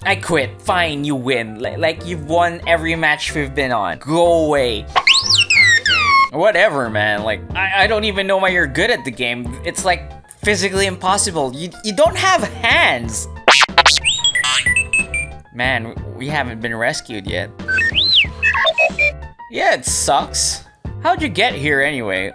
I quit. Fine, you win. Like you've won every match we've been on. Go away. Whatever, man. Like, I don't even know why you're good at the game. It's like physically impossible. You don't have hands. Man, we haven't been rescued yet. Yeah, it sucks. How'd you get here anyway?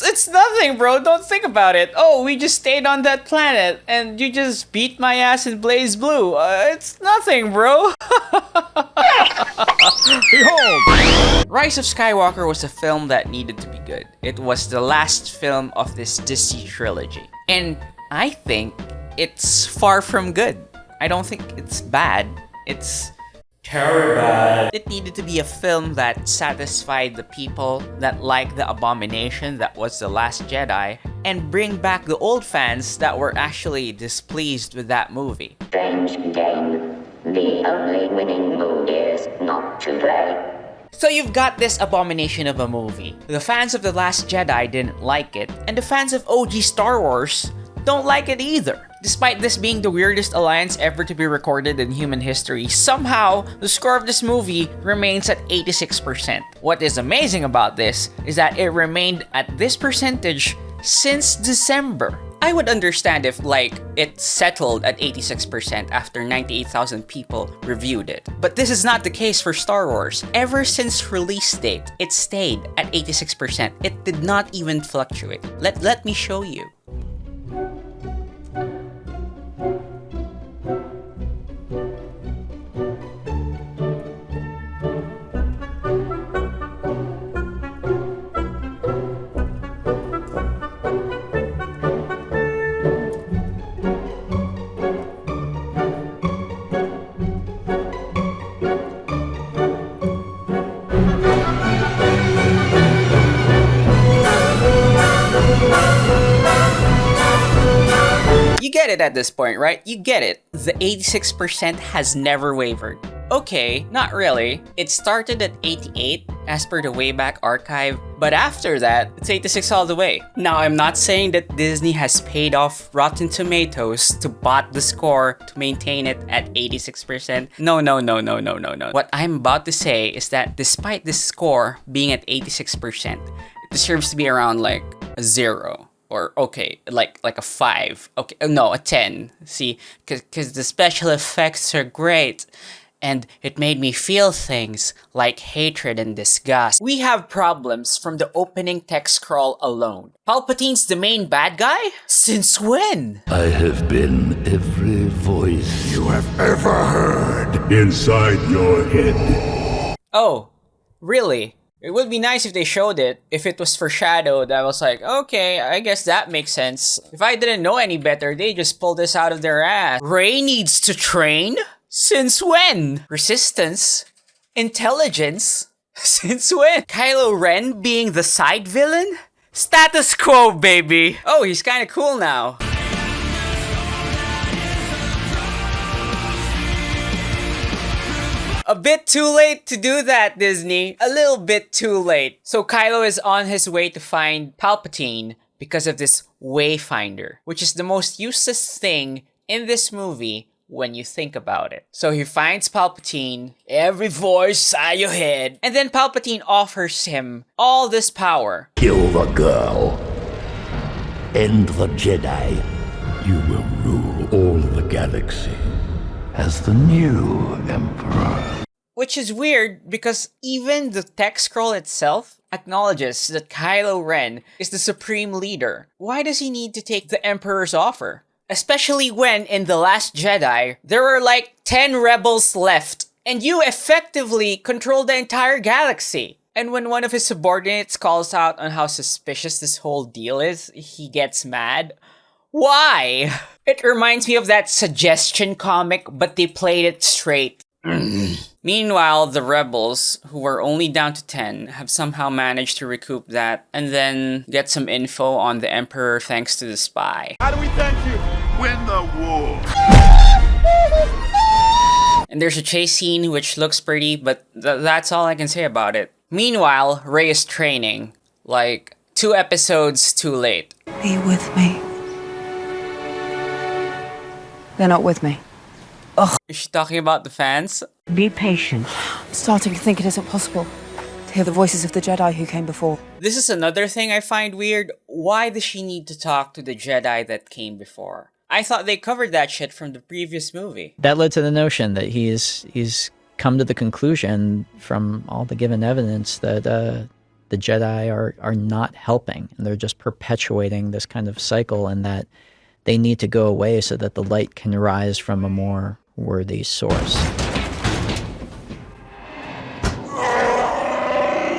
It's nothing, bro. Don't think about it. Oh, we just stayed on that planet and you just beat my ass in Blaze Blue. It's nothing, bro. Behold! Rise of Skywalker was a film that needed to be good. It was the last film of this Disney trilogy. And I think it's far from good. I don't think it's bad. It's Terribad. It needed to be a film that satisfied the people that like the abomination that was The Last Jedi and bring back the old fans that were actually displeased with that movie. Strange game. The only winning move is not to play. So you've got this abomination of a movie. The fans of The Last Jedi didn't like it, and the fans of OG Star Wars don't like it either. Despite this being the weirdest alliance ever to be recorded in human history, somehow, the score of this movie remains at 86%. What is amazing about this is that it remained at this percentage since December. I would understand if, like, it settled at 86% after 98,000 people reviewed it. But this is not the case for Star Wars. Ever since release date, it stayed at 86%. It did not even fluctuate. Let me show you. You get it at this point, right? You get it. The 86% has never wavered. Okay, not really. It started at 88 as per the Wayback Archive, but after that, it's 86 all the way. Now, I'm not saying that Disney has paid off Rotten Tomatoes to bot the score to maintain it at 86%. No. What I'm about to say is that despite this score being at 86%, it deserves to be around like a 0. Or okay, like a 5. Okay, no, a 10. See, because the special effects are great, and it made me feel things like hatred and disgust. We have problems from the opening text scroll alone. Palpatine's the main bad guy? Since when? I have been every voice you have ever heard inside your head. Oh, really? It would be nice if they showed it. If it was foreshadowed, I was like, okay, I guess that makes sense. If I didn't know any better, they just pulled this out of their ass. Rey needs to train? Since when? Resistance? Intelligence? Since when? Kylo Ren being the side villain? Status quo, baby! Oh, he's kinda cool now. A bit too late to do that, Disney. A little bit too late. So Kylo is on his way to find Palpatine because of this Wayfinder, which is the most useless thing in this movie when you think about it. So he finds Palpatine, every voice inside your head, and then Palpatine offers him all this power. Kill the girl. End the Jedi. You will rule all the galaxy as the new Emperor. Which is weird because even the text scroll itself acknowledges that Kylo Ren is the supreme leader. Why does he need to take the Emperor's offer? Especially when in The Last Jedi, there were like 10 rebels left, and you effectively control the entire galaxy. And when one of his subordinates calls out on how suspicious this whole deal is, he gets mad. Why? It reminds me of that suggestion comic, but they played it straight. Meanwhile, the rebels, who were only down to 10, have somehow managed to recoup that and then get some info on the Emperor thanks to the spy. How do we thank you? Win the war. And there's a chase scene which looks pretty, but that's all I can say about it. Meanwhile, Rey is training, like 2 episodes too late. Be with me. They're not with me. Is she talking about the fans? Be patient. I'm starting to think it isn't possible to hear the voices of the Jedi who came before. This is another thing I find weird. Why does she need to talk to the Jedi that came before? I thought they covered that shit from the previous movie. That led to the notion that he's come to the conclusion from all the given evidence that the Jedi are not helping, and they're just perpetuating this kind of cycle, and that they need to go away so that the light can rise from a more worthy source.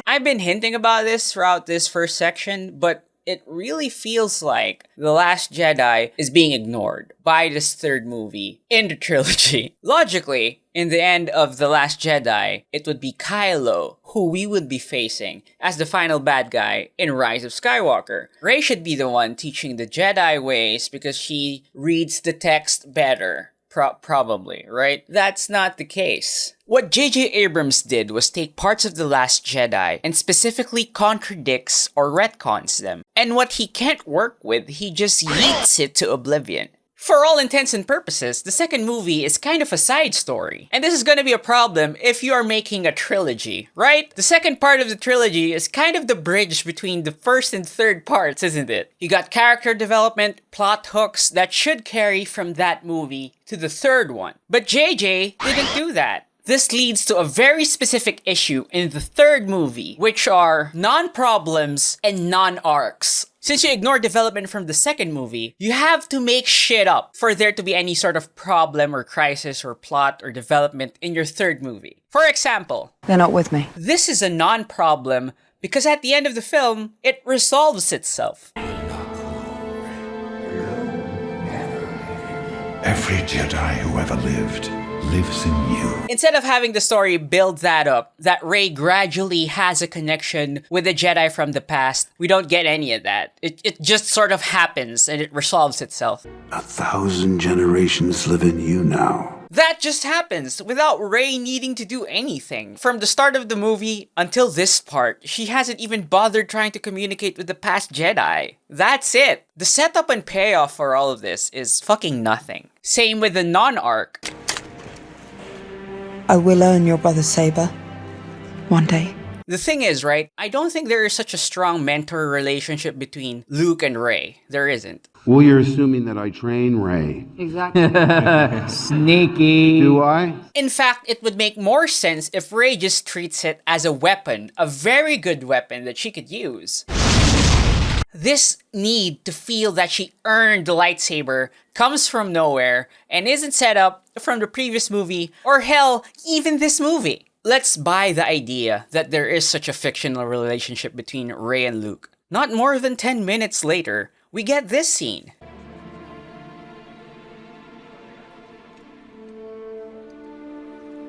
I've been hinting about this throughout this first section, but it really feels like The Last Jedi is being ignored by this third movie in the trilogy. Logically, in the end of The Last Jedi, it would be Kylo who we would be facing as the final bad guy in Rise of Skywalker. Rey should be the one teaching the Jedi ways because she reads the text better. Probably, right? That's not the case. What J.J. Abrams did was take parts of The Last Jedi and specifically contradicts or retcons them. And what he can't work with, he just yeets it to oblivion. For all intents and purposes, the second movie is kind of a side story. And this is gonna be a problem if you are making a trilogy, right? The second part of the trilogy is kind of the bridge between the first and third parts, isn't it? You got character development, plot hooks that should carry from that movie to the third one. But JJ didn't do that. This leads to a very specific issue in the third movie, which are non-problems and non-arcs. Since you ignore development from the second movie, you have to make shit up for there to be any sort of problem or crisis or plot or development in your third movie. For example, They're not with me. this is a non-problem because at the end of the film, it resolves itself. Every Jedi who ever lived lives in you. Instead of having the story build that up, that Rey gradually has a connection with the Jedi from the past, we don't get any of that. It just sort of happens and it resolves itself. 1,000 generations live in you now. That just happens without Rey needing to do anything. From the start of the movie until this part, she hasn't even bothered trying to communicate with the past Jedi. That's it. The setup and payoff for all of this is fucking nothing. Same with the non-arc. I will earn your brother's saber. One day. The thing is, right, I don't think there is such a strong mentor relationship between Luke and Rey. There isn't. Well, you're assuming that I train Rey. Exactly. Sneaky. Do I? In fact, it would make more sense if Rey just treats it as a weapon, a very good weapon that she could use. This need to feel that she earned the lightsaber comes from nowhere and isn't set up from the previous movie, or hell, even this movie. Let's buy the idea that there is such a fictional relationship between Rey and Luke. Not more than 10 minutes later, we get this scene.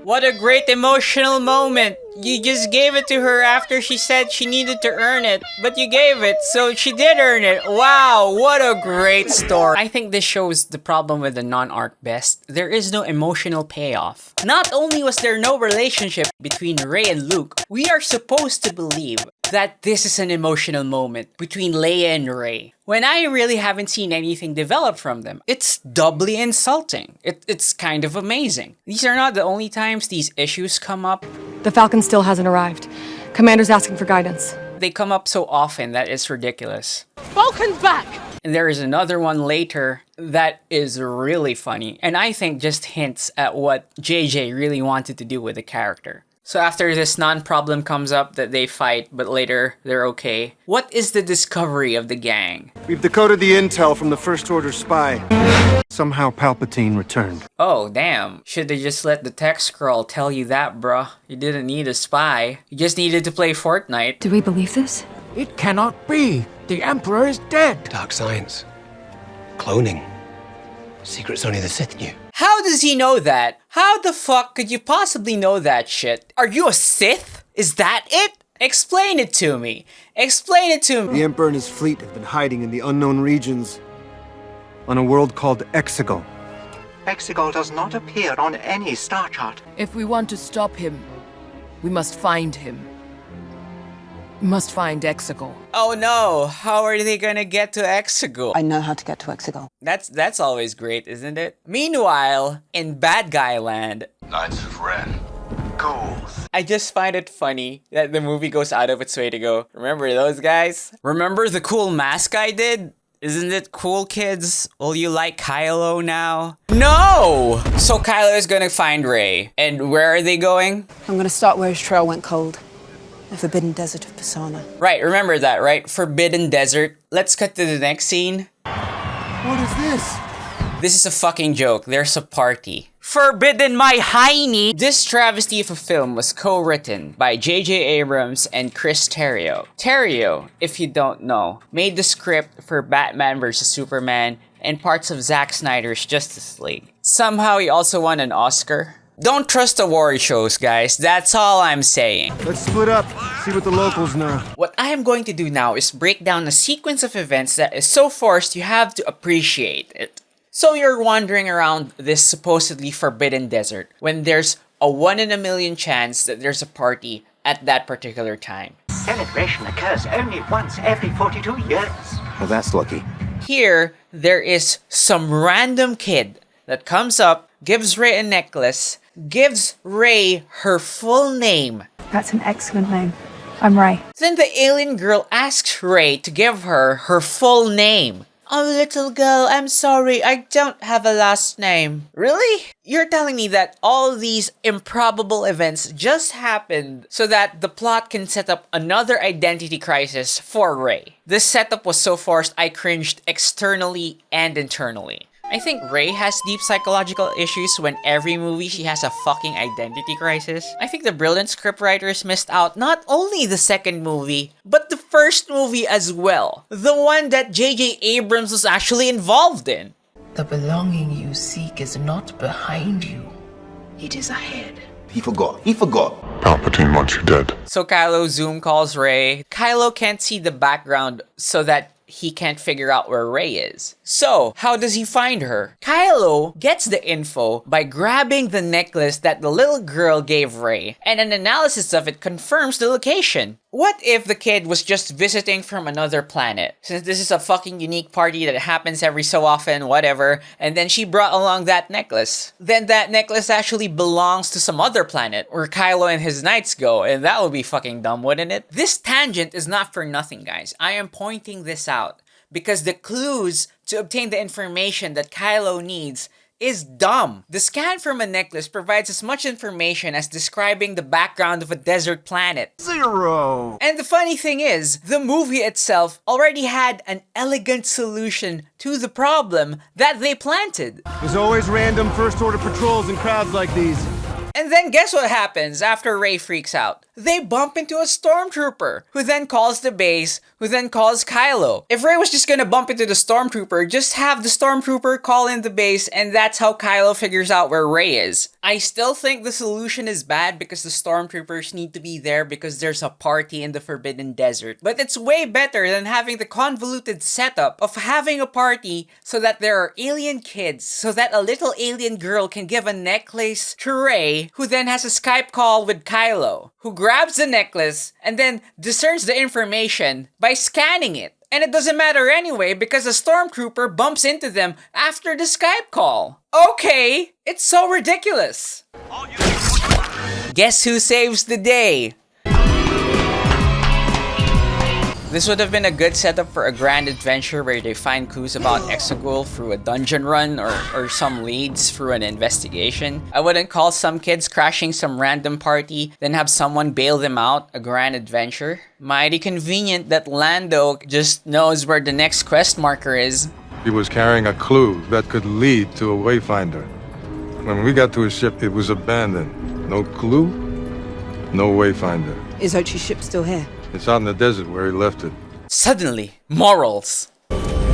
What a great emotional moment! You just gave it to her after she said she needed to earn it, but you gave it, so she did earn it. Wow, what a great story. I think this shows the problem with the non-arc best. There is no emotional payoff. Not only was there no relationship between Rey and Luke, we are supposed to believe that this is an emotional moment between Leia and Rey, when I really haven't seen anything develop from them. It's doubly insulting. It's kind of amazing. These are not the only times these issues come up. The Falcon still hasn't arrived. Commander's asking for guidance. They come up so often that it's ridiculous. Falcon's back! And there is another one later that is really funny, and I think just hints at what JJ really wanted to do with the character. So after this non-problem comes up that they fight, but later they're okay, what is the discovery of the gang? We've decoded the intel from the First Order spy. Somehow Palpatine returned. Oh, damn. Should they just let the tech scroll tell you that, bruh? You didn't need a spy. You just needed to play Fortnite. Do we believe this? It cannot be. The Emperor is dead. Dark science. Cloning. Secrets only the Sith knew. How does he know that? How the fuck could you possibly know that shit? Are you a Sith? Is that it? Explain it to me. Explain it to me. The Emperor and his fleet have been hiding in the unknown regions on a world called Exegol. Exegol does not appear on any star chart. If we want to stop him, we must find him. We must find Exegol. Oh no, how are they gonna get to Exegol? I know how to get to Exegol. That's always great, isn't it? Meanwhile, in Bad Guy Land, Knights of Ren. Ghouls. I just find it funny that the movie goes out of its way to go, remember those guys? Remember the cool mask I did? Isn't it cool, kids? Will you like Kylo now? No! So Kylo is gonna find Rey. And where are they going? I'm gonna start where his trail went cold. The Forbidden Desert of Pisana. Right, remember that, right? Forbidden Desert. Let's cut to the next scene. What is this? This is a fucking joke. There's a party. Forbidden my hiney! This travesty of a film was co-written by J.J. Abrams and Chris Terrio. Terrio, if you don't know, made the script for Batman vs. Superman and parts of Zack Snyder's Justice League. Somehow he also won an Oscar. Don't trust the award shows, guys. That's all I'm saying. Let's split up, see what the locals know. What I am going to do now is break down a sequence of events that is so forced you have to appreciate it. So you're wandering around this supposedly forbidden desert when there's a 1 in a million chance that there's a party at that particular time. Celebration occurs only once every 42 years. Well, that's lucky. Here, there is some random kid that comes up, gives Rey a necklace, gives Rey her full name. That's an excellent name. I'm Rey. Then the alien girl asks Rey to give her her full name. Oh, little girl, I'm sorry, I don't have a last name. Really? You're telling me that all these improbable events just happened so that the plot can set up another identity crisis for Rey. This setup was so forced I cringed externally and internally. I think Rey has deep psychological issues when every movie she has a fucking identity crisis. I think the brilliant scriptwriters missed out not only the second movie, but the first movie as well. The one that J.J. Abrams was actually involved in. The belonging you seek is not behind you. It is ahead. He forgot. He forgot. Palpatine wants you dead. So Kylo Zoom calls Rey. Kylo can't see the background so that he can't figure out where Rey is. So, how does he find her? Kylo gets the info by grabbing the necklace that the little girl gave Rey, and an analysis of it confirms the location. What if the kid was just visiting from another planet? Since this is a fucking unique party that happens every so often, whatever, and then she brought along that necklace. Then that necklace actually belongs to some other planet where Kylo and his knights go, and that would be fucking dumb, wouldn't it? This tangent is not for nothing, guys. I am pointing this out because the clues to obtain the information that Kylo needs is dumb. The scan from a necklace provides as much information as describing the background of a desert planet. 0. And the funny thing is, the movie itself already had an elegant solution to the problem that they planted. There's always random first order patrols in crowds like these. And then guess what happens after Rey freaks out? They bump into a stormtrooper, who then calls the base, who then calls Kylo. If Rey was just gonna bump into the stormtrooper, just have the stormtrooper call in the base, and that's how Kylo figures out where Rey is. I still think the solution is bad because the stormtroopers need to be there because there's a party in the Forbidden Desert. But it's way better than having the convoluted setup of having a party so that there are alien kids, so that a little alien girl can give a necklace to Rey, who then has a Skype call with Kylo, who grabs the necklace and then discerns the information by scanning it. And it doesn't matter anyway because a stormtrooper bumps into them after the Skype call. Okay, it's so ridiculous. Guess who saves the day? This would have been a good setup for a grand adventure where they find clues about Exegol through a dungeon run or some leads through an investigation. I wouldn't call some kids crashing some random party, then have someone bail them out a grand adventure. Mighty convenient that Lando just knows where the next quest marker is. He was carrying a clue that could lead to a wayfinder. When we got to his ship, it was abandoned. No clue, no wayfinder. Is Ochi's ship still here? It's out in the desert where he left it. Suddenly, morals.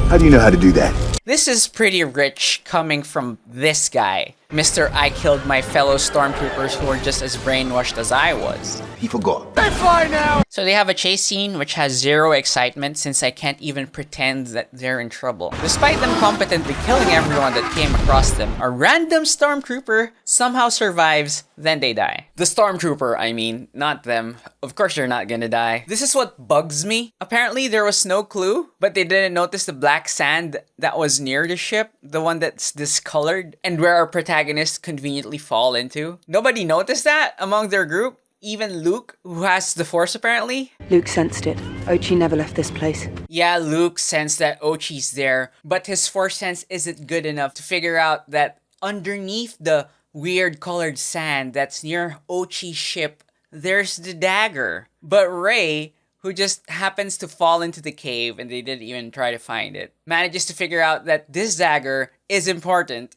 How do you know how to do that? This is pretty rich coming from this guy. Mr. I killed my fellow stormtroopers who were just as brainwashed as I was. He forgot. They fly now! So they have a chase scene which has zero excitement since I can't even pretend that they're in trouble. Despite them competently killing everyone that came across them, a random stormtrooper somehow survives, then they die. The stormtrooper, I mean, not them. Of course they're not gonna die. This is what bugs me. Apparently there was no clue, but they didn't notice the black sand that was near the ship, the one that's discolored, and where our protagonists conveniently fall into. Nobody noticed that among their group? Even Luke, who has the Force apparently? Luke sensed it. Ochi never left this place. Yeah, Luke sensed that Ochi's there, but his Force sense isn't good enough to figure out that underneath the weird colored sand that's near Ochi's ship, there's the dagger. But Rey, who just happens to fall into the cave and they didn't even try to find it, manages to figure out that this dagger is important.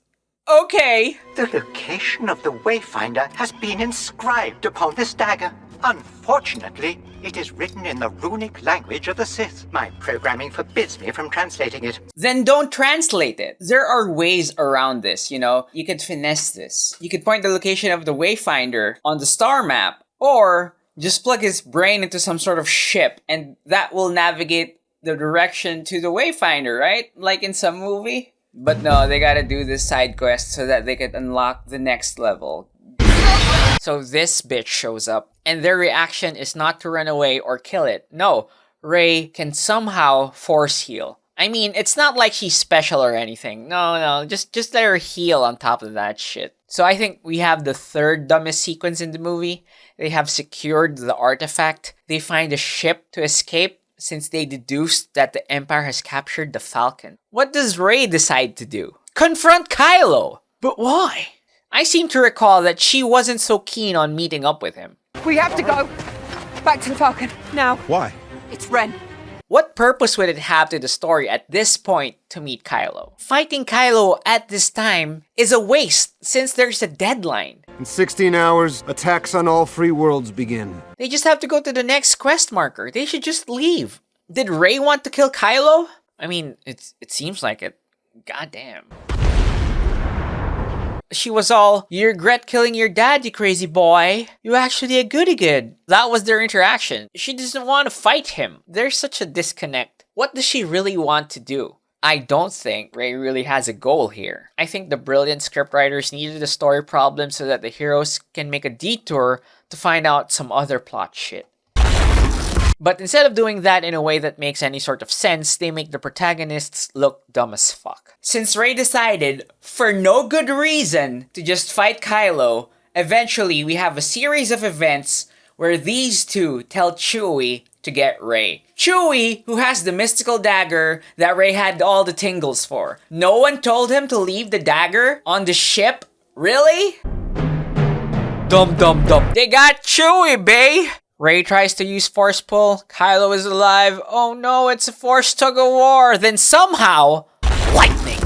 Okay. The location of the Wayfinder has been inscribed upon this dagger. Unfortunately, it is written in the runic language of the Sith. My programming forbids me from translating it. Then don't translate it. There are ways around this, you know? You could finesse this. You could point the location of the Wayfinder on the star map, or just plug his brain into some sort of ship, and that will navigate the direction to the Wayfinder, right? Like in some movie. But no, they gotta do this side quest so that they can unlock the next level. So this bitch shows up, and their reaction is not to run away or kill it. No, Rey can somehow force heal. I mean, it's not like she's special or anything. No, just let her heal on top of that shit. So I think we have the third dumbest sequence in the movie. They have secured the artifact. They find a ship to escape, since they deduced that the Empire has captured the Falcon. What does Rey decide to do? Confront Kylo! But why? I seem to recall that she wasn't so keen on meeting up with him. We have to go. Back to the Falcon, now. Why? It's Ren. What purpose would it have to the story at this point to meet Kylo? Fighting Kylo at this time is a waste since there's a deadline. In 16 hours, attacks on all free worlds begin. They just have to go to the next quest marker. They should just leave. Did Rey want to kill Kylo? I mean, it seems like it. Goddamn. She was all, "You regret killing your dad, you crazy boy. You're actually a goody-good." That was their interaction. She doesn't want to fight him. There's such a disconnect. What does she really want to do? I don't think Rey really has a goal here. I think the brilliant scriptwriters needed a story problem so that the heroes can make a detour to find out some other plot shit. But instead of doing that in a way that makes any sort of sense, they make the protagonists look dumb as fuck. Since Rey decided, for no good reason, to just fight Kylo, eventually we have a series of events where these two tell Chewie to get Rey. Chewie, who has the mystical dagger that Rey had all the tingles for. No one told him to leave the dagger on the ship? Really? Dum. They got Chewie, bae! Rey tries to use Force Pull. Kylo is alive. Oh no, it's a Force tug-of-war. Then somehow, lightning.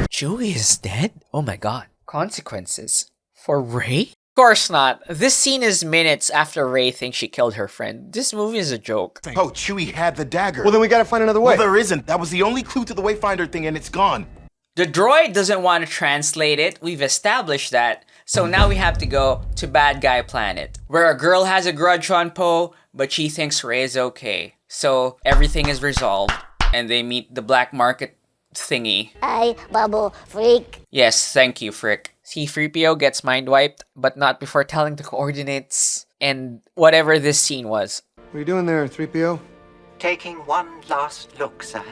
Chewie is dead? Oh my god. Consequences. For Rey? Of course not. This scene is minutes after Rey thinks she killed her friend. This movie is a joke. Oh, Chewie had the dagger. Well, then we gotta find another way. Well, there isn't. That was the only clue to the Wayfinder thing, and it's gone. The droid doesn't want to translate it. We've established that. So now we have to go to Bad Guy Planet, where a girl has a grudge on Poe, but she thinks Rey is okay. So everything is resolved, and they meet the black market thingy. Hi, Bubble Freak. Yes, thank you, Frick. C-3PO gets mind wiped, but not before telling the coordinates and whatever this scene was. What are you doing there, 3PO? Taking one last look, sir,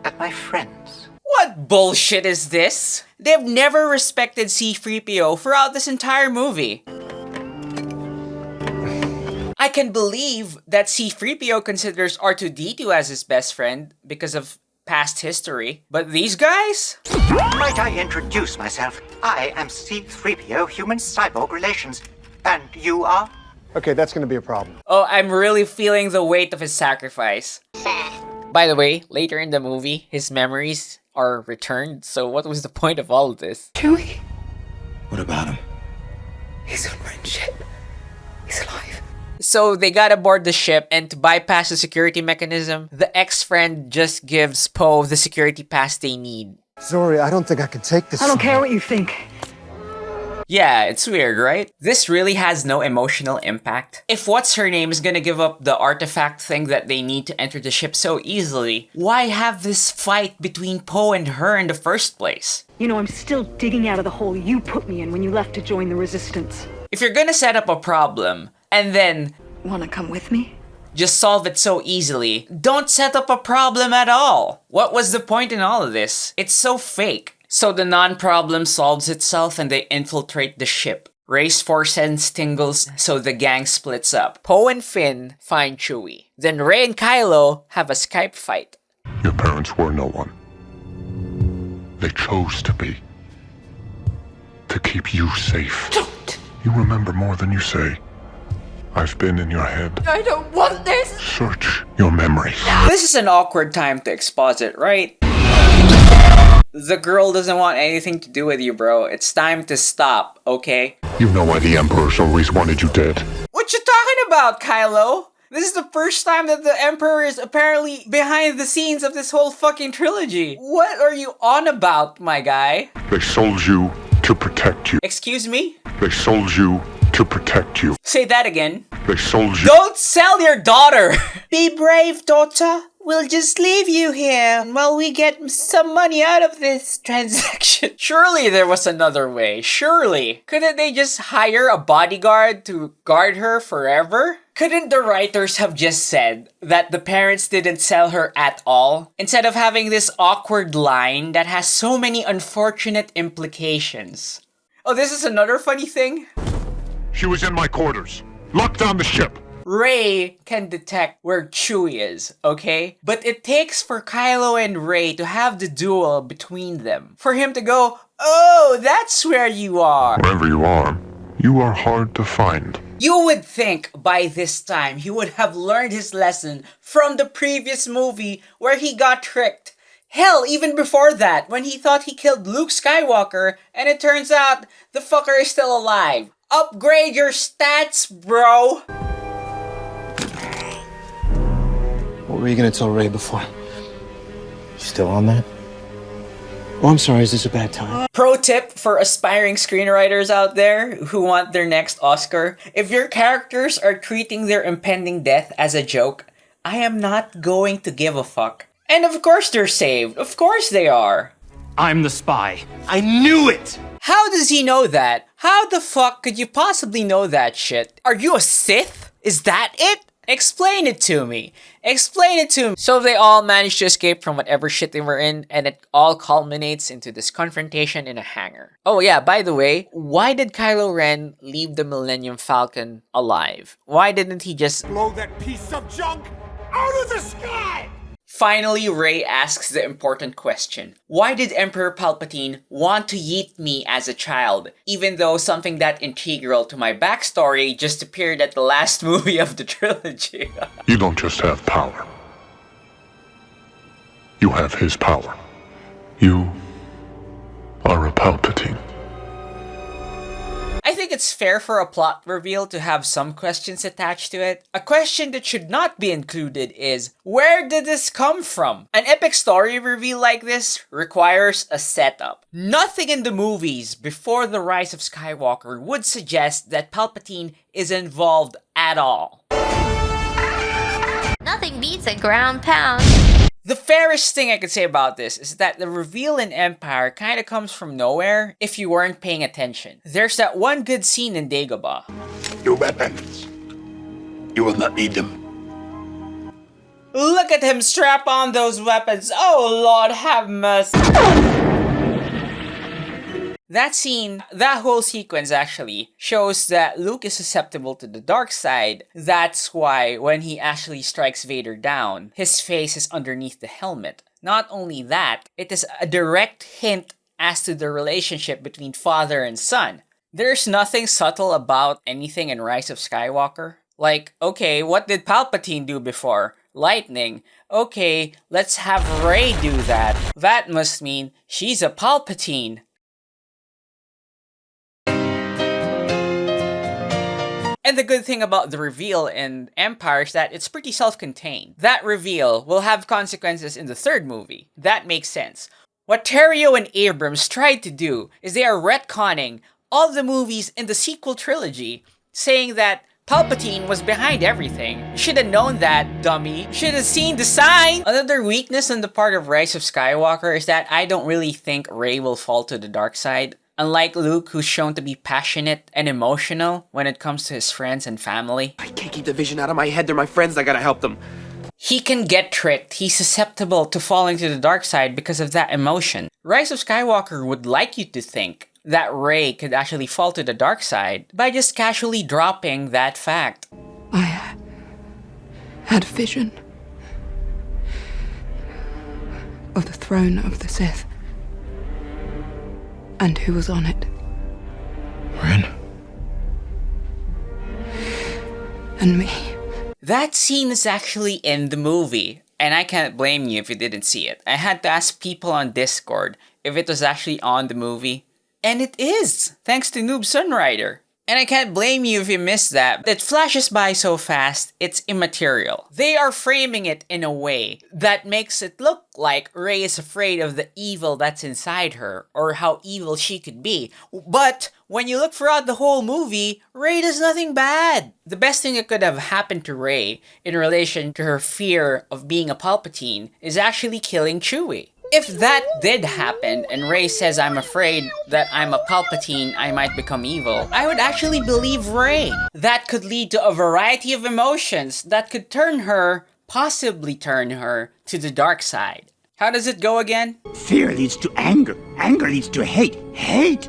at my friends. What bullshit is this? They've never respected C-3PO throughout this entire movie. I can believe that C-3PO considers R2-D2 as his best friend because of past history, but these guys? Might I introduce myself? I am C-3PO Human Cyborg Relations, and you are? Okay, that's gonna be a problem. Oh, I'm really feeling the weight of his sacrifice. By the way, later in the movie, his memories are returned, so what was the point of all of this? Chewie? What about him? He's on Ren's ship. He's alive. So they got aboard the ship, and to bypass the security mechanism, the ex-friend just gives Poe the security pass they need. Zori, I don't think I can take this. I don't care what you think. Yeah, it's weird, right? This really has no emotional impact. If what's-her-name is gonna give up the artifact thing that they need to enter the ship so easily, why have this fight between Poe and her in the first place? You know, I'm still digging out of the hole you put me in when you left to join the Resistance. If you're gonna set up a problem, and then wanna come with me? Just solve it so easily, don't set up a problem at all. What was the point in all of this? It's so fake. So the non-problem solves itself and they infiltrate the ship. Rey's Force sense tingles, so the gang splits up. Poe and Finn find Chewie. Then Rey and Kylo have a Skype fight. Your parents were no one. They chose to be. To keep you safe. Don't! You remember more than you say. I've been in your head. I don't want this! Search your memories. This is an awkward time to exposit, right? The girl doesn't want anything to do with you, bro. It's time to stop, okay? You know why the Emperor's always wanted you dead. What you talking about, Kylo? This is the first time that the Emperor is apparently behind the scenes of this whole fucking trilogy. What are you on about, my guy? They sold you to protect you. Excuse me? They sold you to protect you. Say that again. They sold you. Don't sell your daughter! Be brave, daughter. We'll just leave you here while we get some money out of this transaction. Surely there was another way. Surely. Couldn't they just hire a bodyguard to guard her forever? Couldn't the writers have just said that the parents didn't sell her at all? Instead of having this awkward line that has so many unfortunate implications. Oh, this is another funny thing? She was in my quarters. Locked down the ship. Rey can detect where Chewie is, okay? But it takes for Kylo and Rey to have the duel between them. For him to go, oh, that's where you are. Wherever you are hard to find. You would think by this time he would have learned his lesson from the previous movie where he got tricked. Hell, even before that, when he thought he killed Luke Skywalker and it turns out the fucker is still alive. Upgrade your stats, bro! What were you gonna tell Rey before? You still on that? Oh, I'm sorry, is this a bad time? Pro tip for aspiring screenwriters out there who want their next Oscar. If your characters are treating their impending death as a joke, I am not going to give a fuck. And of course they're saved. Of course they are. I'm the spy. I knew it! How does he know that? How the fuck could you possibly know that shit? Are you a Sith? Is that it? Explain it to me. Explain it to me. So they all managed to escape from whatever shit they were in, and it all culminates into this confrontation in a hangar. Oh yeah, by the way, why did Kylo Ren leave the Millennium Falcon alive? Why didn't he just blow that piece of junk out of the sky? Finally, Rey asks the important question. Why did Emperor Palpatine want to yeet me as a child, even though something that integral to my backstory just appeared at the last movie of the trilogy? You don't just have power. You have his power. You are a Palpatine. I think it's fair for a plot reveal to have some questions attached to it. A question that should not be included is, where did this come from? An epic story reveal like this requires a setup. Nothing in the movies before the rise of Skywalker would suggest that Palpatine is involved at all. Nothing beats a ground pound. The fairest thing I could say about this is that the reveal in Empire kinda comes from nowhere if you weren't paying attention. There's that one good scene in Dagobah. Your weapons. You will not need them. Look at him strap on those weapons. Oh Lord, have mercy. That scene, that whole sequence actually, shows that Luke is susceptible to the dark side. That's why when he actually strikes Vader down, his face is underneath the helmet. Not only that, it is a direct hint as to the relationship between father and son. There's nothing subtle about anything in Rise of Skywalker. Like, okay, what did Palpatine do before? Lightning. Okay, let's have Rey do that. That must mean she's a Palpatine. And the good thing about the reveal in Empire is that it's pretty self-contained. That reveal will have consequences in the third movie. That makes sense. What Terrio and Abrams tried to do is they are retconning all the movies in the sequel trilogy, saying that Palpatine was behind everything. You should have known that, dummy. You should have seen the sign! Another weakness on the part of Rise of Skywalker is that I don't really think Rey will fall to the dark side. Unlike Luke, who's shown to be passionate and emotional when it comes to his friends and family. I can't keep the vision out of my head. They're my friends. I gotta help them. He can get tricked. He's susceptible to falling to the dark side because of that emotion. Rise of Skywalker would like you to think that Rey could actually fall to the dark side by just casually dropping that fact. I had a vision of the throne of the Sith. And who was on it? Ren. And me. That scene is actually in the movie, and I can't blame you if you didn't see it. I had to ask people on Discord if it was actually on the movie, and it is, thanks to Noob Sunrider. And I can't blame you if you missed that. It flashes by so fast, it's immaterial. They are framing it in a way that makes it look like Rey is afraid of the evil that's inside her, or how evil she could be. But when you look throughout the whole movie, Rey does nothing bad. The best thing that could have happened to Rey in relation to her fear of being a Palpatine is actually killing Chewie. If that did happen, and Rey says, I'm afraid that I'm a Palpatine, I might become evil, I would actually believe Rey. That could lead to a variety of emotions that could turn her, possibly turn her, to the dark side. How does it go again? Fear leads to anger. Anger leads to hate. Hate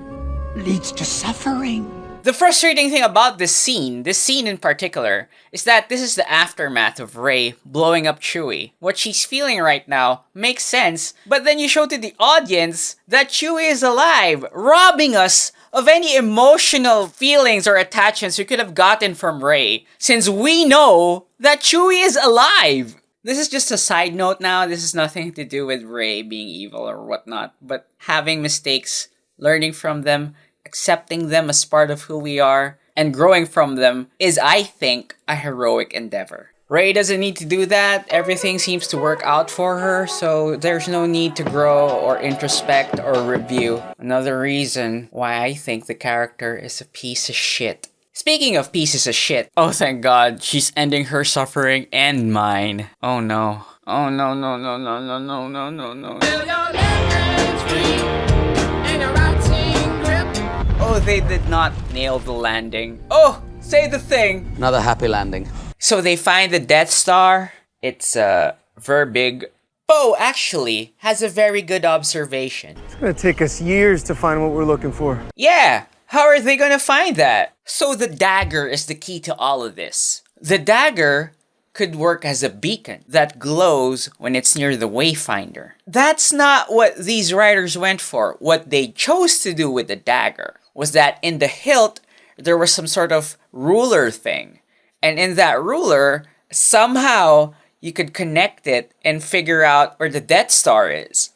leads to suffering. The frustrating thing about this scene in particular, is that this is the aftermath of Rey blowing up Chewie. What she's feeling right now makes sense, but then you show to the audience that Chewie is alive, robbing us of any emotional feelings or attachments we could have gotten from Rey, since we know that Chewie is alive. This is just a side note now, this has nothing to do with Rey being evil or whatnot, but having mistakes, learning from them, accepting them as part of who we are, and growing from them is, I think, a heroic endeavor. Rey doesn't need to do that. Everything seems to work out for her, so there's no need to grow or introspect or review. Another reason why I think the character is a piece of shit. Speaking of pieces of shit, oh thank God, she's ending her suffering and mine. Oh no. Oh no, no, no, no, no, no, no, no, no. Oh, they did not nail the landing. Oh, say the thing. Another happy landing. So they find the Death Star. It's very big. Poe actually has a very good observation. It's gonna take us years to find what we're looking for. Yeah, how are they gonna find that? So the dagger is the key to all of this. The dagger could work as a beacon that glows when it's near the Wayfinder. That's not what these writers went for. What they chose to do with the dagger was that in the hilt, there was some sort of ruler thing. And in that ruler, somehow you could connect it and figure out where the Death Star is.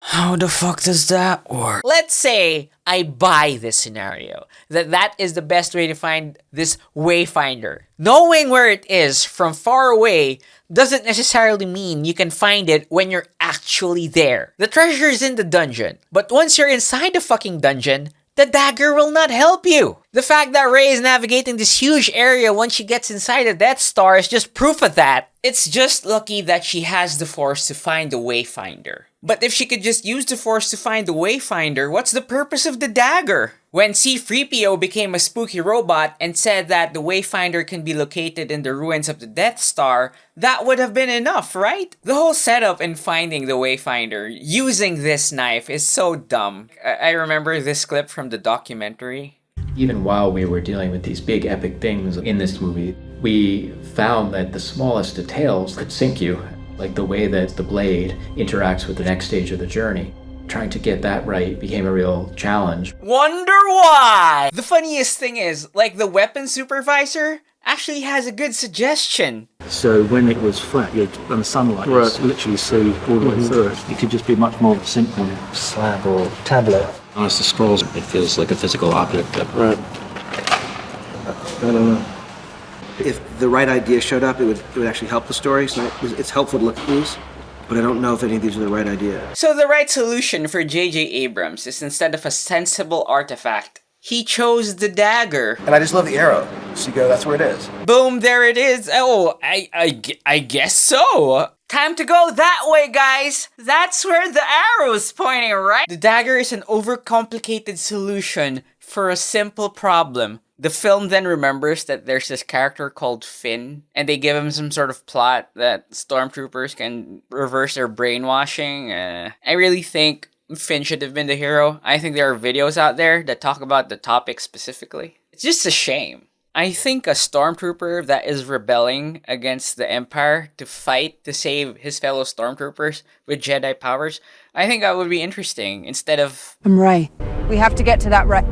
How the fuck does that work? Let's say I buy this scenario, that is the best way to find this Wayfinder. Knowing where it is from far away doesn't necessarily mean you can find it when you're actually there. The treasure is in the dungeon, but once you're inside the fucking dungeon, the dagger will not help you. The fact that Rey is navigating this huge area once she gets inside the Death Star is just proof of that. It's just lucky that she has the Force to find the Wayfinder. But if she could just use the Force to find the Wayfinder, what's the purpose of the dagger? When C-3PO became a spooky robot and said that the Wayfinder can be located in the ruins of the Death Star, that would have been enough, right? The whole setup in finding the Wayfinder using this knife is so dumb. I remember this clip from the documentary. Even while we were dealing with these big epic things in this movie, we found that the smallest details could sink you, like the way that the blade interacts with the next stage of the journey. Trying to get that right became a real challenge. Wonder why? The funniest thing is, like, the weapon supervisor actually has a good suggestion. So when it was flat, you'd, on the sunlight, you literally see all the way through it. It could just be much more simple. Slab or tablet. As the scrolls, it feels like a physical object. Right. I don't know. If the right idea showed up, it would actually help the story. It's helpful to look at these, but I don't know if any of these are the right idea. So the right solution for J.J. Abrams is, instead of a sensible artifact, he chose the dagger. And I just love the arrow. So you go, that's where it is. Boom, there it is. Oh, I guess so. Time to go that way, guys. That's where the arrow's pointing, right? The dagger is an overcomplicated solution for a simple problem. The film then remembers that there's this character called Finn, and they give him some sort of plot that stormtroopers can reverse their brainwashing. I really think Finn should have been the hero. I think there are videos out there that talk about the topic specifically. It's just a shame. I think a stormtrooper that is rebelling against the Empire to fight to save his fellow stormtroopers with Jedi powers, I think that would be interesting instead of... I'm Rey. We have to get to that wreck.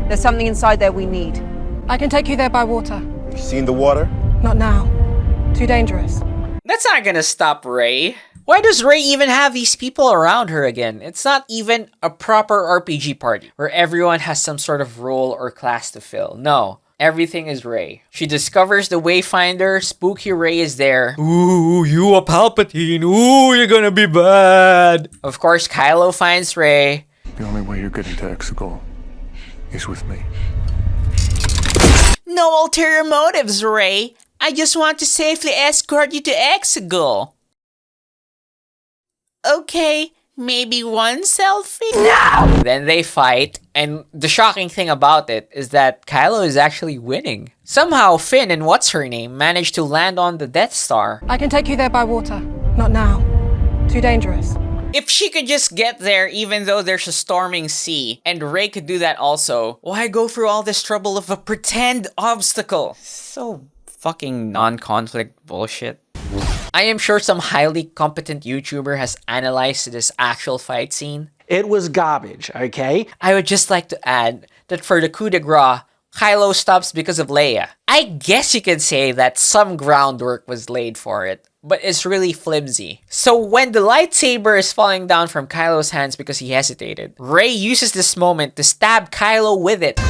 There's something inside there we need. I can take you there by water. You seen the water? Not now. Too dangerous. That's not gonna stop Rey. Why does Rey even have these people around her again? It's not even a proper RPG party where everyone has some sort of role or class to fill. No. Everything is Rey. She discovers the Wayfinder. Spooky Rey is there. Ooh, you a Palpatine. Ooh, you're gonna be bad. Of course, Kylo finds Rey. The only way you're getting to Exegol is with me. No ulterior motives, Rey. I just want to safely escort you to Exegol. Okay, maybe one selfie? No! Then they fight, and the shocking thing about it is that Kylo is actually winning. Somehow Finn and what's-her-name managed to land on the Death Star. I can take you there by water. Not now. Too dangerous. If she could just get there even though there's a storming sea, and Rey could do that also, why go through all this trouble of a pretend obstacle? So fucking non-conflict bullshit. I am sure some highly competent YouTuber has analyzed this actual fight scene. It was garbage, okay? I would just like to add that for the coup de grace, Kylo stops because of Leia. I guess you could say that some groundwork was laid for it, but it's really flimsy. So when the lightsaber is falling down from Kylo's hands because he hesitated, Rey uses this moment to stab Kylo with it.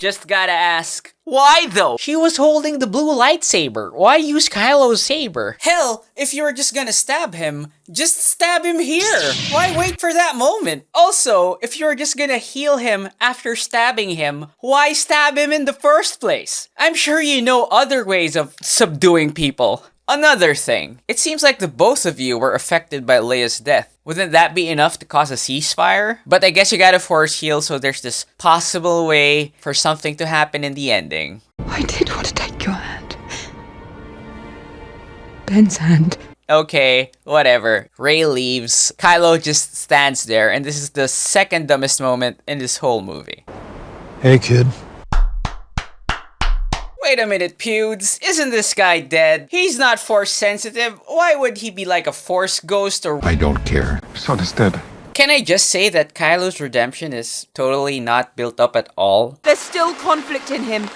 Just gotta ask, why though? She was holding the blue lightsaber. Why use Kylo's saber? Hell, if you were just gonna stab him, just stab him here. Why wait for that moment? Also, if you were just gonna heal him after stabbing him, why stab him in the first place? I'm sure you know other ways of subduing people. Another thing, it seems like the both of you were affected by Leia's death. Wouldn't that be enough to cause a ceasefire? But I guess you gotta force heal, so there's this possible way for something to happen in the ending. I did want to take your hand. Ben's hand. Okay, whatever. Rey leaves. Kylo just stands there, and this is the second dumbest moment in this whole movie. Hey, kid. Wait a minute, Pewds. Isn't this guy dead? He's not force sensitive. Why would he be like a force ghost or... I don't care. Son is dead. Can I just say that Kylo's redemption is totally not built up at all? There's still conflict in him.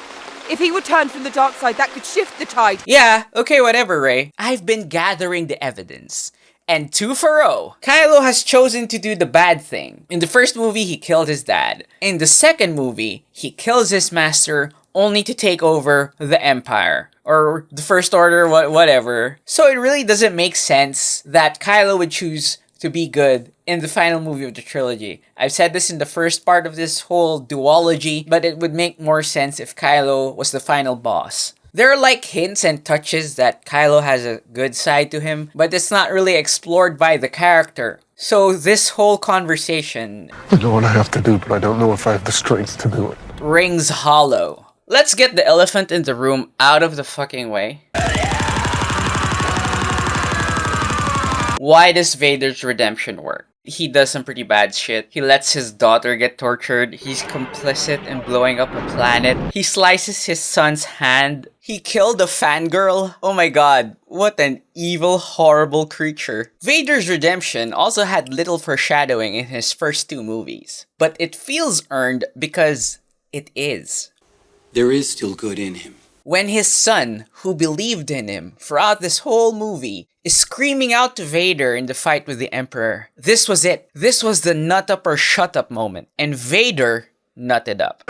If he returned from the dark side, that could shift the tide. Yeah, okay, whatever, Rey. I've been gathering the evidence. And 2-0, Kylo has chosen to do the bad thing. In the first movie, he killed his dad. In the second movie, he kills his master only to take over the Empire. Or the First Order, whatever. So it really doesn't make sense that Kylo would choose to be good in the final movie of the trilogy. I've said this in the first part of this whole duology, but it would make more sense if Kylo was the final boss. There are like hints and touches that Kylo has a good side to him, but it's not really explored by the character. So this whole conversation... I know what I have to do, but I don't know if I have the strength to do it. ...rings hollow. Let's get the elephant in the room out of the fucking way. Why does Vader's redemption work? He does some pretty bad shit. He lets his daughter get tortured. He's complicit in blowing up a planet. He slices his son's hand. He killed a fangirl. Oh my god, what an evil, horrible creature. Vader's redemption also had little foreshadowing in his first two movies. But it feels earned because it is. There is still good in him. When his son, who believed in him throughout this whole movie, is screaming out to Vader in the fight with the Emperor, this was it. This was the nut up or shut up moment. And Vader nutted up.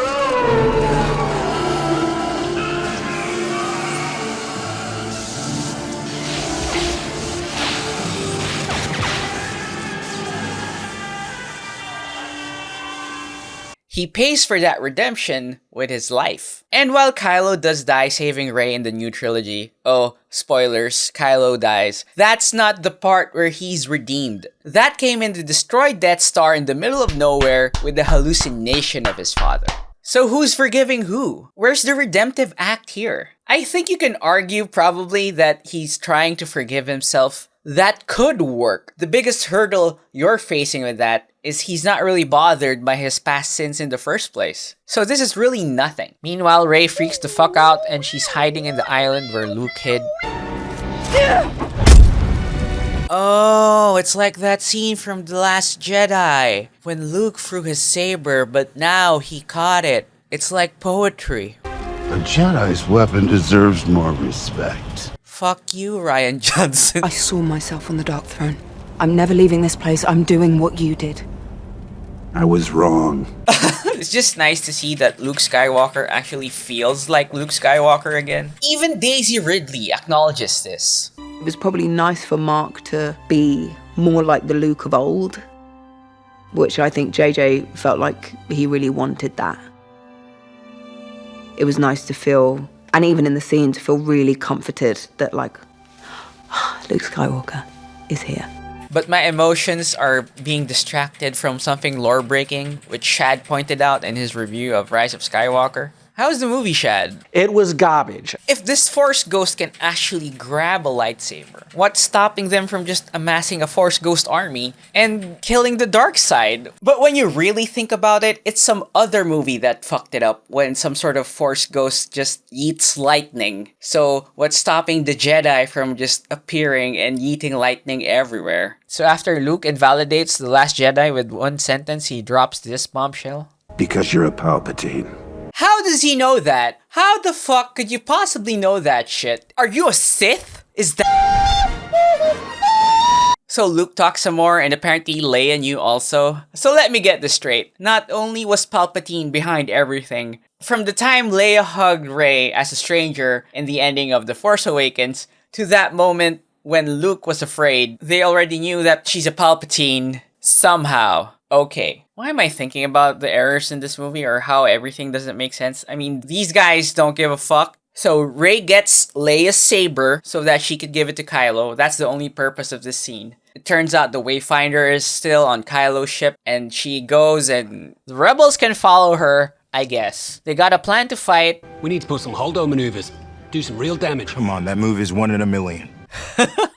He pays for that redemption with his life. And while Kylo does die saving Rey in the new trilogy, oh, spoilers, Kylo dies, that's not the part where he's redeemed. That came in the destroyed Death Star in the middle of nowhere with the hallucination of his father. So who's forgiving who? Where's the redemptive act here? I think you can argue probably that he's trying to forgive himself. That could work. The biggest hurdle you're facing with that is he's not really bothered by his past sins in the first place. So this is really nothing. Meanwhile, Rey freaks the fuck out and she's hiding in the island where Luke hid. Oh, it's like that scene from The Last Jedi when Luke threw his saber, but now he caught it. It's like poetry. A Jedi's weapon deserves more respect. Fuck you, Rian Johnson. I saw myself on the Dark Throne. I'm never leaving this place. I'm doing what you did. I was wrong. It's just nice to see that Luke Skywalker actually feels like Luke Skywalker again. Even Daisy Ridley acknowledges this. It was probably nice for Mark to be more like the Luke of old, which I think JJ felt like he really wanted that. It was nice to feel, and even in the scene, to feel really comforted that, like, Luke Skywalker is here. But my emotions are being distracted from something lore-breaking, which Shad pointed out in his review of Rise of Skywalker. How's the movie, Shad? It was garbage. If this Force Ghost can actually grab a lightsaber, what's stopping them from just amassing a Force Ghost army and killing the dark side? But when you really think about it, it's some other movie that fucked it up when some sort of Force Ghost just yeets lightning. So what's stopping the Jedi from just appearing and yeeting lightning everywhere? So after Luke invalidates The Last Jedi with one sentence, he drops this bombshell. Because you're a Palpatine. How does he know that? How the fuck could you possibly know that shit? Are you a Sith? Is that... So Luke talks some more and apparently Leia knew also. So let me get this straight. Not only was Palpatine behind everything, from the time Leia hugged Rey as a stranger in the ending of The Force Awakens, to that moment when Luke was afraid, they already knew that she's a Palpatine somehow. Okay, why am I thinking about the errors in this movie or how everything doesn't make sense? I mean, these guys don't give a fuck. So Rey gets Leia's saber so that she could give it to Kylo. That's the only purpose of this scene. It turns out the Wayfinder is still on Kylo's ship and she goes and the rebels can follow her I guess. They got a plan to fight. We need to put some holdo maneuvers. Do some real damage. Come on, that move is 1 in a million.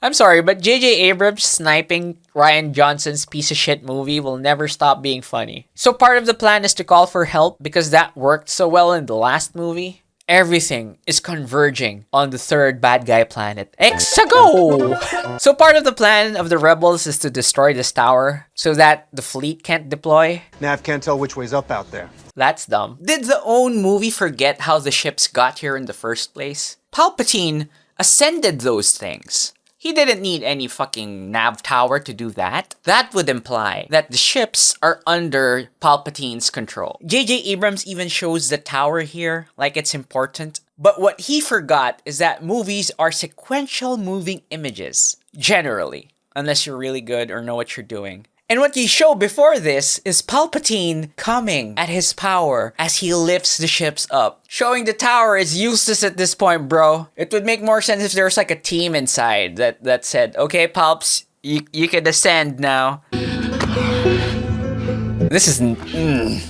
I'm sorry, but J.J. Abrams sniping Rian Johnson's piece of shit movie will never stop being funny. So part of the plan is to call for help because that worked so well in the last movie. Everything is converging on the third bad guy planet, Exago! So part of the plan of the rebels is to destroy this tower so that the fleet can't deploy. Nav can't tell which way's up out there. That's dumb. Did the own movie forget how the ships got here in the first place? Palpatine ascended those things. He didn't need any fucking nav tower to do that. That would imply that the ships are under Palpatine's control. J.J. Abrams even shows the tower here like it's important. But what he forgot is that movies are sequential moving images, generally, unless you're really good or know what you're doing. And what you show before this is Palpatine coming at his power as he lifts the ships up. Showing the tower is useless at this point, bro. It would make more sense if there was like a team inside that said, okay, Palps, you can ascend now. This is...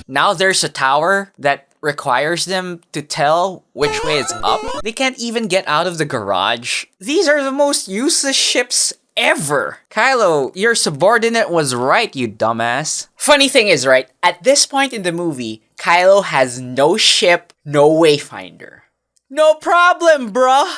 Now there's a tower that requires them to tell which way is up. They can't even get out of the garage. These are the most useless ships ever. Kylo, your subordinate was right, you dumbass. Funny thing is, right, at this point in the movie, Kylo has no ship, no wayfinder. No problem, bruh.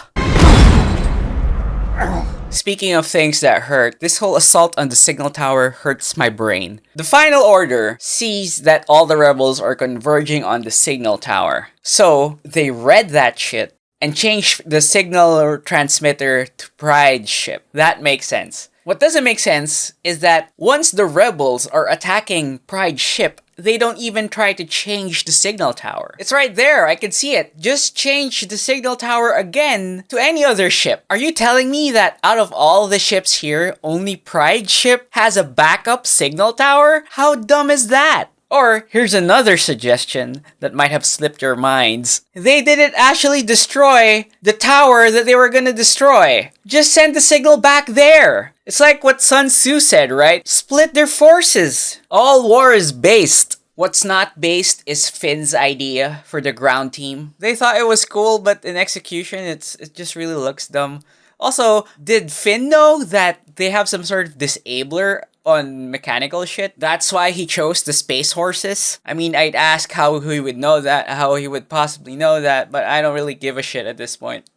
Speaking of things that hurt, this whole assault on the signal tower hurts my brain. The Final Order sees that all the rebels are converging on the signal tower. So, they read that shit and changed the signal transmitter to Pride's ship. That makes sense. What doesn't make sense is that once the rebels are attacking Pride's ship, they don't even try to change the signal tower. It's right there, I can see it. Just change the signal tower again to any other ship. Are you telling me that out of all the ships here, only Pride's ship has a backup signal tower? How dumb is that? Or, here's another suggestion that might have slipped your minds. They didn't actually destroy the tower that they were gonna destroy. Just send the signal back there. It's like what Sun Tzu said, right? Split their forces. All war is based. What's not based is Finn's idea for the ground team. They thought it was cool, but in execution, it just really looks dumb. Also, did Finn know that they have some sort of disabler on mechanical shit? That's why he chose the space horses? I mean, I'd ask how he would know that, how he would possibly know that, but I don't really give a shit at this point.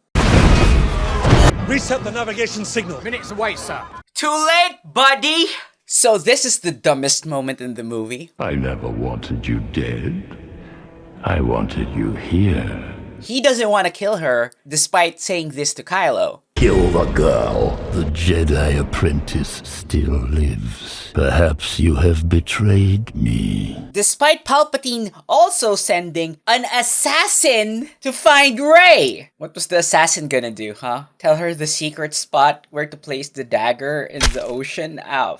Reset the navigation signal. Minutes away, sir. Too late, buddy! So this is the dumbest moment in the movie. I never wanted you dead. I wanted you here. He doesn't want to kill her, despite saying this to Kylo. Kill the girl. The Jedi apprentice still lives. Perhaps you have betrayed me. Despite Palpatine also sending an assassin to find Rey. What was the assassin gonna do, huh? Tell her the secret spot where to place the dagger in the ocean? Ow.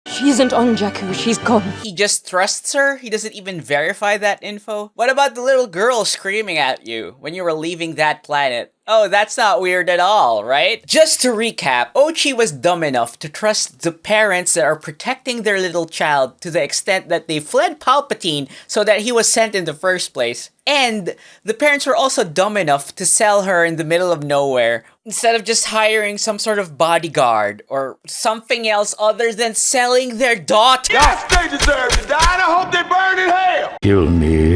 She isn't on Jakku, she's gone. He just trusts her? He doesn't even verify that info? What about the little girl screaming at you when you were leaving that planet? Oh, that's not weird at all, right? Just to recap, Ochi was dumb enough to trust the parents that are protecting their little child to the extent that they fled Palpatine so that he was sent in the first place. And the parents were also dumb enough to sell her in the middle of nowhere instead of just hiring some sort of bodyguard or something else other than selling their daughter. Yes, they deserve to die, and I hope they burn in hell! Kill me,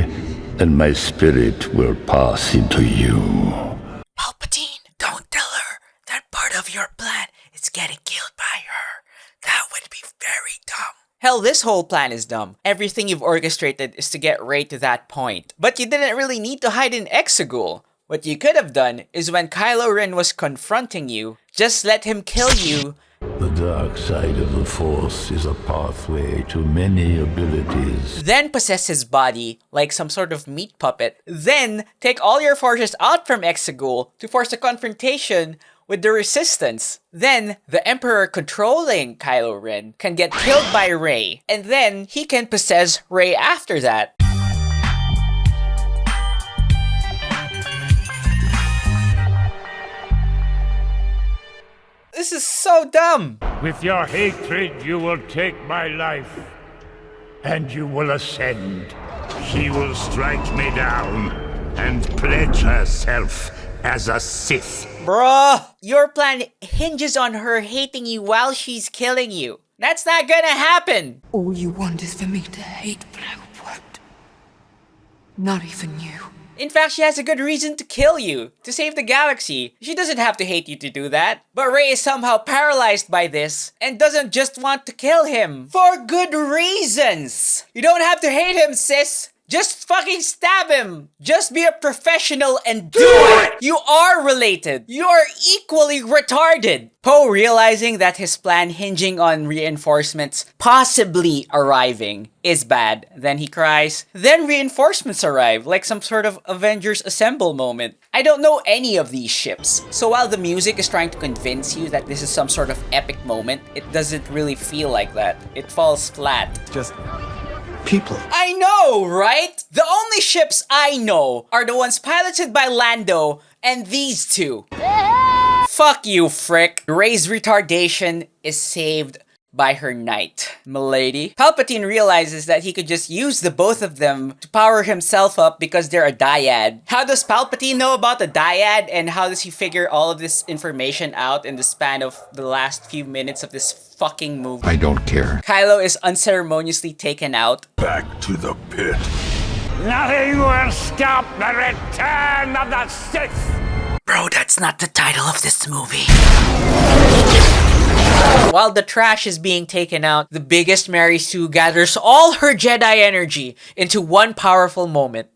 and my spirit will pass into you. Palpatine, don't tell her that part of your plan is getting killed by her. That would be very dumb. Hell, this whole plan is dumb. Everything you've orchestrated is to get Rey to that point. But you didn't really need to hide in Exegol. What you could have done is when Kylo Ren was confronting you, just let him kill you. The dark side of the Force is a pathway to many abilities. Then possess his body like some sort of meat puppet. Then take all your forces out from Exegol to force a confrontation with the Resistance. Then the Emperor controlling Kylo Ren can get killed by Rey. And then he can possess Rey after that. This is so dumb! With your hatred, you will take my life, and you will ascend. She will strike me down and pledge herself as a Sith. Bruh, your plan hinges on her hating you while she's killing you. That's not gonna happen. All you want is for me to hate, but I won't. Not even you. In fact, she has a good reason to kill you, to save the galaxy. She doesn't have to hate you to do that. But Rey is somehow paralyzed by this and doesn't just want to kill him. For good reasons. You don't have to hate him, sis. Just fucking stab him! Just be a professional and do it! You are related! You are equally retarded! Poe, realizing that his plan hinging on reinforcements possibly arriving is bad, then he cries. Then reinforcements arrive, like some sort of Avengers Assemble moment. I don't know any of these ships, so while the music is trying to convince you that this is some sort of epic moment, it doesn't really feel like that. It falls flat. Just people. I know, right? The only ships I know are the ones piloted by Lando and these two. Fuck you, frick. Rey's retardation is saved by her knight, milady. Palpatine realizes that he could just use the both of them to power himself up because they're a dyad. How does Palpatine know about the dyad, and how does he figure all of this information out in the span of the last few minutes of this fucking movie? I don't care. Kylo is unceremoniously taken out. Back to the pit. Nothing will stop the return of the Sith! Bro, that's not the title of this movie. While the trash is being taken out, the biggest Mary Sue gathers all her Jedi energy into one powerful moment.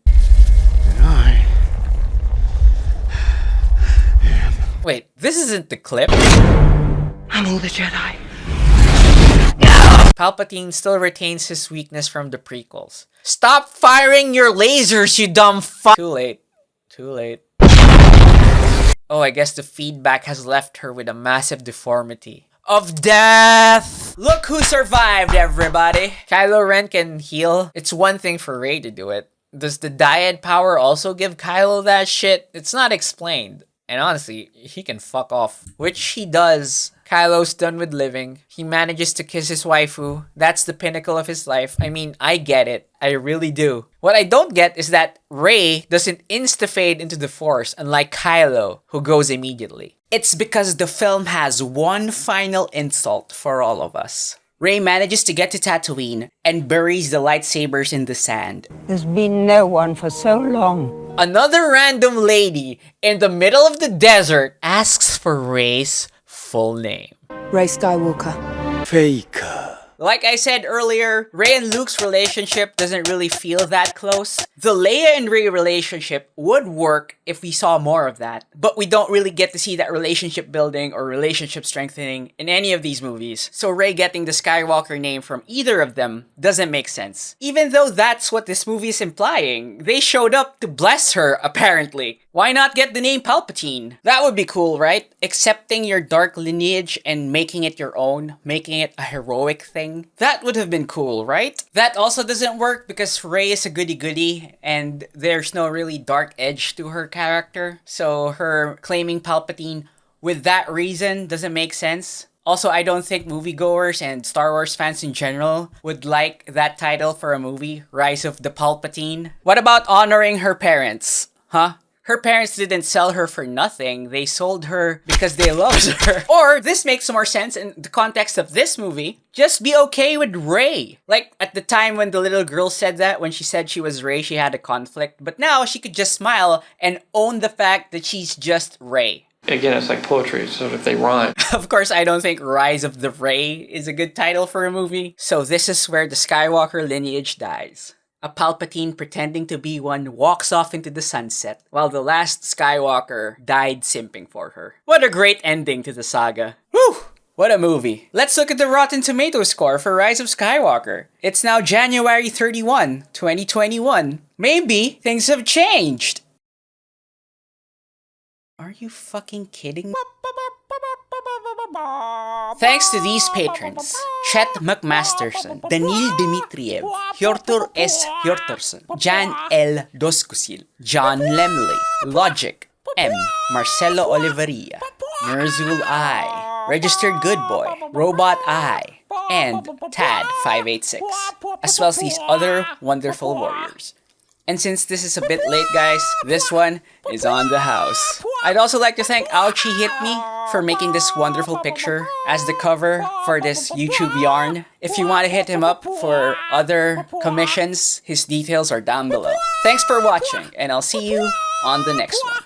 Wait, this isn't the clip. I'm all the Jedi. Palpatine still retains his weakness from the prequels. Stop firing your lasers, you dumb fuck! Too late. Too late. Oh, I guess the feedback has left her with a massive deformity of death. Look who survived, everybody. Kylo Ren can heal. It's one thing for Rey to do it. Does the dyad power also give Kylo that shit? It's not explained. And honestly, he can fuck off. Which he does. Kylo's done with living. He manages to kiss his waifu. That's the pinnacle of his life. I mean, I get it. I really do. What I don't get is that Rey doesn't insta-fade into the Force, unlike Kylo, who goes immediately. It's because the film has one final insult for all of us. Rey manages to get to Tatooine and buries the lightsabers in the sand. There's been no one for so long. Another random lady in the middle of the desert asks for Rey's full name. Rey Skywalker. Faker. Like I said earlier, Rey and Luke's relationship doesn't really feel that close. The Leia and Rey relationship would work if we saw more of that, but we don't really get to see that relationship building or relationship strengthening in any of these movies. So Rey getting the Skywalker name from either of them doesn't make sense. Even though that's what this movie is implying. They showed up to bless her, apparently. Why not get the name Palpatine? That would be cool, right? Accepting your dark lineage and making it your own, making it a heroic thing. That would have been cool, right? That also doesn't work because Rey is a goody-goody and there's no really dark edge to her character. So her claiming Palpatine with that reason doesn't make sense. Also, I don't think moviegoers and Star Wars fans in general would like that title for a movie, Rise of the Palpatine. What about honoring her parents? Huh? Her parents didn't sell her for nothing. They sold her because they loved her. Or, this makes more sense in the context of this movie, just be okay with Rey. Like, at the time when the little girl said that, when she said she was Rey, she had a conflict. But now, she could just smile and own the fact that she's just Rey. Again, it's like poetry, so if they rhyme. Of course, I don't think Rise of the Rey is a good title for a movie. So this is where the Skywalker lineage dies. A Palpatine pretending to be one walks off into the sunset, while the last Skywalker died simping for her. What a great ending to the saga. Whew! What a movie. Let's look at the Rotten Tomatoes score for Rise of Skywalker. It's now January 31, 2021. Maybe things have changed. Are you fucking kidding me? Thanks to these patrons: Chet McMasterson, Danil Dmitriev, Hjortur S. Hjartarson, Jan L. Dosckocil, John Lemley, Logic, M. Marcelo Oliveria, Ner'zhullAI, Registered Goodboy, RobotEye, and Tad586, as well as these other wonderful warriors. And since this is a bit late, guys, this one is on the house. I'd also like to thank Ouchihitme for making this wonderful picture as the cover for this YouTube yarn. If you want to hit him up for other commissions, his details are down below. Thanks for watching, and I'll see you on the next one.